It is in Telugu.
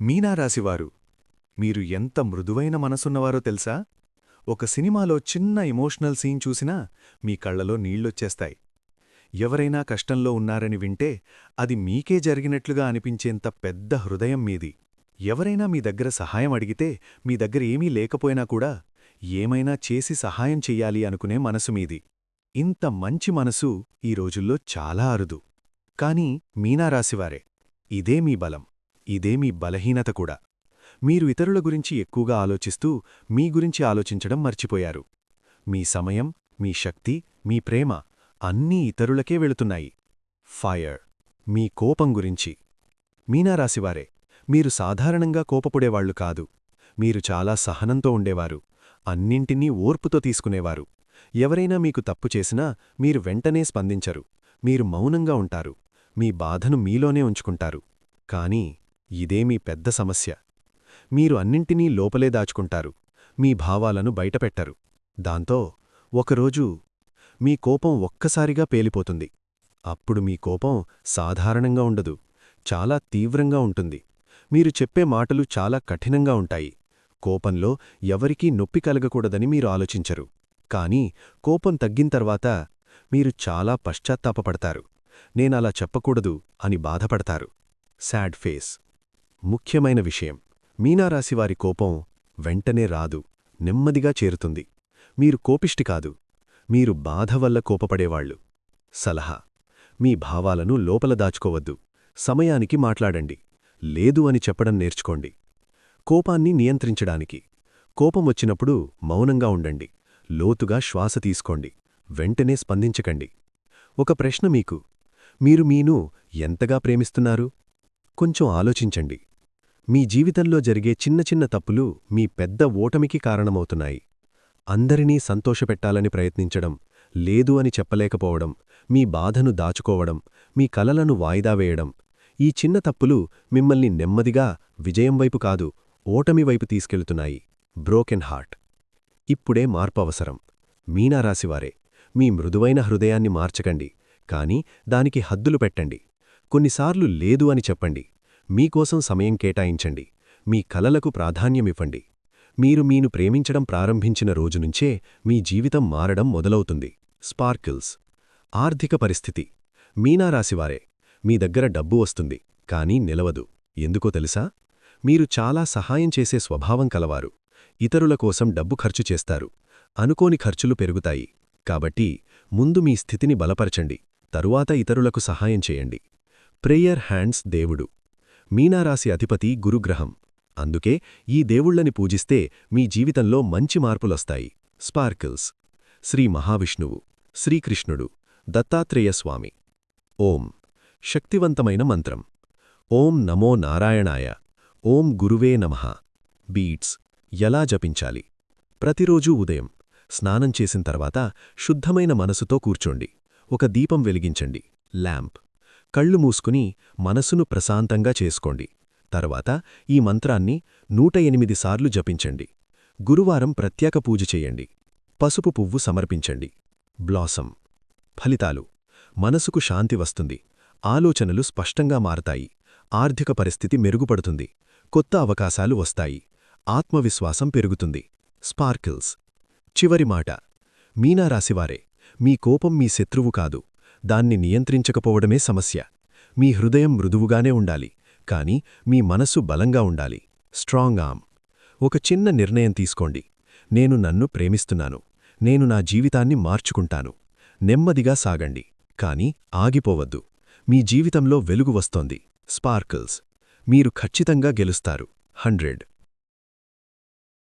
మీనారాశివారు మీరు ఎంత మృదువైన మనసున్నవారో తెలుసా? ఒక సినిమాలో చిన్న ఎమోషనల్ సీన్ చూసినా మీ కళ్లలో నీళ్లొచ్చేస్తాయి. ఎవరైనా కష్టంలో ఉన్నారని వింటే అది మీకే జరిగినట్లుగా అనిపించేంత పెద్ద హృదయం మీది. ఎవరైనా మీ దగ్గర సహాయం అడిగితే మీ దగ్గర ఏమీ లేకపోయినా కూడా ఏమైనా చేసి సహాయం చెయ్యాలి అనుకునే మనసు మీది. ఇంత మంచి మనసు ఈ రోజుల్లో చాలా అరుదు. కాని మీనారాశివారే. ఇదే మీ బలం. ఇదే మీ బలహీనత కూడా. మీరు ఇతరుల గురించి ఎక్కువగా ఆలోచిస్తూ మీ గురించి ఆలోచించడం మర్చిపోయారు. మీ సమయం, మీ శక్తి, మీ ప్రేమ అన్నీ ఇతరులకే వెళుతున్నాయి. ఫైర్ మీ కోపం గురించి. మీనారాశివారే, మీరు సాధారణంగా కోపపడేవాళ్లు కాదు. మీరు చాలా సహనంతో ఉండేవారు. అన్నింటినీ ఓర్పుతో తీసుకునేవారు. ఎవరైనా మీకు తప్పు చేసినా మీరు వెంటనే స్పందించరు. మీరు మౌనంగా ఉంటారు. మీ బాధను మీలోనే ఉంచుకుంటారు. కానీ ఇదే మీ పెద్ద సమస్య. మీరు అన్నింటినీ లోపలే దాచుకుంటారు. మీ భావాలను బయటపెట్టరు. దాంతో ఒకరోజు మీ కోపం ఒక్కసారిగా పేలిపోతుంది. అప్పుడు మీ కోపం సాధారణంగా ఉండదు. చాలా తీవ్రంగా ఉంటుంది. మీరు చెప్పే మాటలు చాలా కఠినంగా ఉంటాయి. కోపంలో ఎవరికీ నొప్పి కలగకూడదని మీరు ఆలోచించరు. కానీ కోపం తగ్గింతర్వాత మీరు చాలా పశ్చాత్తాపపడతారు. నేనలా చెప్పకూడదు అని బాధపడతారు. Sad face. ముఖ్యమైన విషయం, మీనారాశివారి కోపం వెంటనే రాదు, నెమ్మదిగా చేరుతుంది. మీరు కోపిష్టి కాదు. మీరు బాధ వల్ల కోపపడేవాళ్లు. సలహా: మీ భావాలను లోపల దాచుకోవద్దు. సమయానికి మాట్లాడండి. లేదు అని చెప్పడం నేర్చుకోండి. కోపాన్ని నియంత్రించడానికి కోపమొచ్చినప్పుడు మౌనంగా ఉండండి. లోతుగా శ్వాస తీసుకోండి. వెంటనే స్పందించకండి. ఒక ప్రశ్న మీకు: మీరు మీను ఎంతగా ప్రేమిస్తున్నారు? కొంచెం ఆలోచించండి. మీ జీవితంలో జరిగే చిన్న చిన్న తప్పులు మీ పెద్ద ఓటమికి కారణమవుతున్నాయి. అందరినీ సంతోషపెట్టాలని ప్రయత్నించడం, లేదు అని చెప్పలేకపోవడం, మీ బాధను దాచుకోవడం, మీ కలలను వాయిదా వేయడం, ఈ చిన్న తప్పులు మిమ్మల్ని నెమ్మదిగా విజయం వైపు కాదు, ఓటమి వైపు తీసుకెళ్తున్నాయి. Broken heart. ఇప్పుడే మార్పవసరం. మీనారాశివారే, మీ మృదువైన హృదయాన్ని మార్చకండి, కాని దానికి హద్దులు పెట్టండి. కొన్నిసార్లు లేదు అని చెప్పండి. మీకోసం సమయం కేటాయించండి. మీ కలలకు ప్రాధాన్యమివ్వండి. మీరు మీను ప్రేమించడం ప్రారంభించిన రోజునుంచే మీ జీవితం మారడం మొదలవుతుంది. స్పార్కిల్స్. ఆర్థిక పరిస్థితి. మీనారాశివారే, మీ దగ్గర డబ్బు వస్తుంది, కానీ నిలవదు. ఎందుకో తెలుసా? మీరు చాలా సహాయం చేసే స్వభావం కలవారు. ఇతరుల కోసం డబ్బు ఖర్చు చేస్తారు. అనుకోని ఖర్చులు పెరుగుతాయి. కాబట్టి ముందు మీ స్థితిని బలపరచండి, తరువాత ఇతరులకు సహాయం చేయండి. ప్రేయర్ హ్యాండ్స్ దేవుడు. మీనారాశి అధిపతి గురుగ్రహం. అందుకే ఈ దేవుళ్లని పూజిస్తే మీ జీవితంలో మంచి మార్పులొస్తాయి. స్పార్కిల్స్. శ్రీ మహావిష్ణువు, శ్రీకృష్ణుడు, దత్తాత్రేయస్వామి. ఓం. శక్తివంతమైన మంత్రం. ఓం నమో నారాయణాయ. ఓం గురువే నమః. బీట్స్. ఎలా జపించాలి? ప్రతిరోజూ ఉదయం స్నానం చేసిన తర్వాత శుద్ధమైన మనసుతో కూర్చోండి. ఒక దీపం వెలిగించండి. ల్యాంప్. కళ్ళు మూసుకుని మనసును ప్రశాంతంగా చేసుకోండి. తర్వాత ఈ మంత్రాన్ని 108 సార్లు జపించండి. గురువారం ప్రత్యేక పూజ చేయండి. పసుపు పువ్వు సమర్పించండి. బ్లాసమ్. ఫలితాలు: మనసుకు శాంతి వస్తుంది. ఆలోచనలు స్పష్టంగా మారతాయి. ఆర్థిక పరిస్థితి మెరుగుపడుతుంది. కొత్త అవకాశాలు వస్తాయి. ఆత్మవిశ్వాసం పెరుగుతుంది. స్పార్కిల్స్. చివరి మాట: మీనారాశివారే, మీ కోపం మీ శత్రువు కాదు. దాన్ని నియంత్రించకపోవడమే సమస్య. మీ హృదయం మృదువుగానే ఉండాలి, కాని మీ మనస్సు బలంగా ఉండాలి. Strong arm. ఒక చిన్న నిర్ణయం తీసుకోండి. నేను నన్ను ప్రేమిస్తున్నాను. నేను నా జీవితాన్ని మార్చుకుంటాను. నెమ్మదిగా సాగండి, కాని ఆగిపోవద్దు. మీ జీవితంలో వెలుగు వస్తోంది. స్పార్కిల్స్. మీరు ఖచ్చితంగా గెలుస్తారు. 100.